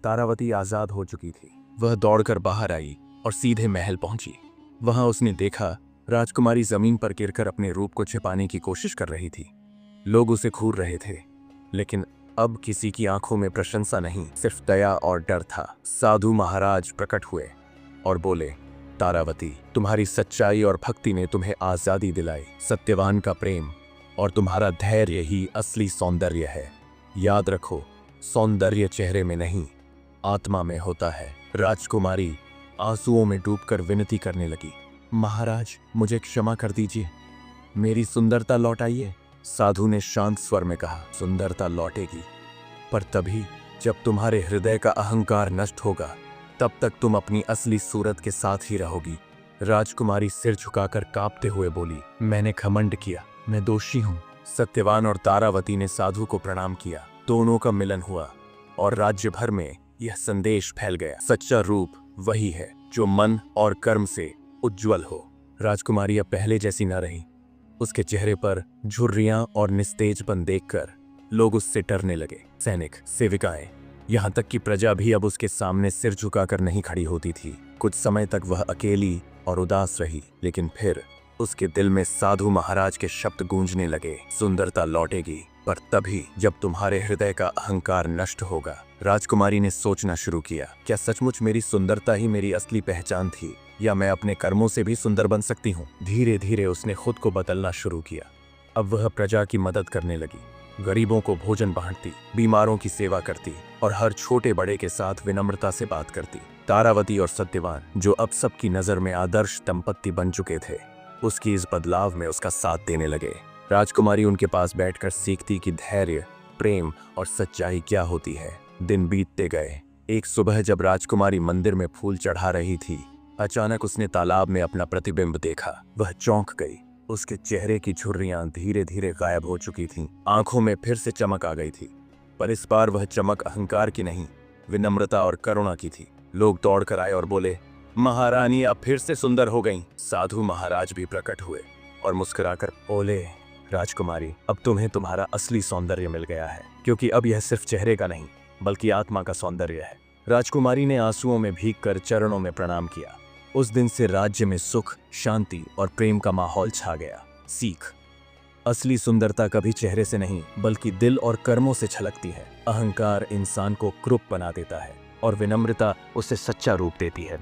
तारावती आजाद हो चुकी थी। वह दौड़कर बाहर आई और सीधे महल पहुंची। वहां उसने देखा राजकुमारी जमीन पर गिरकर अपने रूप को छिपाने की कोशिश कर रही थी। लोग उसे घूर रहे थे, लेकिन अब किसी की आंखों में प्रशंसा नहीं, सिर्फ दया और डर था। साधु महाराज प्रकट हुए और बोले, तारावती, तुम्हारी सच्चाई और भक्ति ने तुम्हें आजादी दिलाई। सत्यवान का प्रेम और तुम्हारा धैर्य ही असली सौंदर्य है। याद रखो, सौंदर्य चेहरे में नहीं, आत्मा में होता है। राजकुमारी आंसुओं में डूबकर विनती करने लगी, महाराज, मुझे क्षमा कर दीजिए, मेरी सुंदरता लौटाइए। साधु ने शांत स्वर में कहा, सुंदरता लौटेगी, पर तभी जब तुम्हारे हृदय का अहंकार नष्ट होगा। तब तक तुम अपनी असली सूरत के साथ ही रहोगी। राजकुमारी सिर झुकाकर कांपते हुए बोली, मैंने घमंड किया, मैं दोषी हूँ। सत्यवान और तारावती ने साधु को प्रणाम किया। दोनों का मिलन हुआ और राज्य भर में यह संदेश फैल गया, सच्चा रूप वही है जो मन और कर्म से उज्जवल हो। राजकुमारी अब पहले जैसी न रही। उसके चेहरे पर झुर्रियां और निस्तेजपन देखकर लोग उससे डरने लगे। सैनिक, सेविकाएं, यहाँ तक कि प्रजा भी अब उसके सामने सिर झुकाकर नहीं खड़ी होती थी। कुछ समय तक वह अकेली और उदास रही, लेकिन फिर उसके दिल में साधु महाराज के शब्द गूंजने लगे, सुंदरता लौटेगी, पर तभी जब तुम्हारे हृदय का अहंकार नष्ट होगा। राजकुमारी ने सोचना शुरू किया, क्या सचमुच मेरी सुंदरता ही मेरी असली पहचान थी, या मैं अपने कर्मों से भी सुंदर बन सकती हूँ? धीरे धीरे उसने खुद को बदलना शुरू किया। अब वह प्रजा की मदद करने लगी, गरीबों को भोजन बांटती, बीमारों की सेवा करती और हर छोटे बड़े के साथ विनम्रता से बात करती। तारावती और सत्यवान, जो अब सबकी नजर में आदर्श दंपत्ति बन चुके थे, उसकी इस बदलाव में उसका साथ देने लगे। राजकुमारी उनके पास बैठकर सीखती कि धैर्य, प्रेम और सच्चाई क्या होती है। दिन बीतते गए। एक सुबह जब राजकुमारी मंदिर में फूल चढ़ा रही थी, अचानक उसने तालाब में अपना प्रतिबिंब देखा। वह चौंक गई। उसके चेहरे की झुर्रियां धीरे धीरे गायब हो चुकी थीं। आंखों में फिर से चमक आ गई थी, पर इस बार वह चमक अहंकार की नहीं, विनम्रता और करुणा की थी। लोग दौड़कर आए और बोले, महारानी अब फिर से सुंदर हो गईं। साधु महाराज भी प्रकट हुए और मुस्कुराकर बोले, राजकुमारी, अब तुम्हें तुम्हारा असली सौंदर्य मिल गया है, क्योंकि अब यह सिर्फ चेहरे का नहीं बल्कि आत्मा का सौंदर्य है। राजकुमारी ने आंसुओं में भीगकर चरणों में प्रणाम किया। उस दिन से राज्य में सुख, शांति और प्रेम का माहौल छा गया। सीख, असली सुंदरता कभी चेहरे से नहीं बल्कि दिल और कर्मों से छलकती है। अहंकार इंसान को क्रूप बना देता है और विनम्रता उसे सच्चा रूप देती है।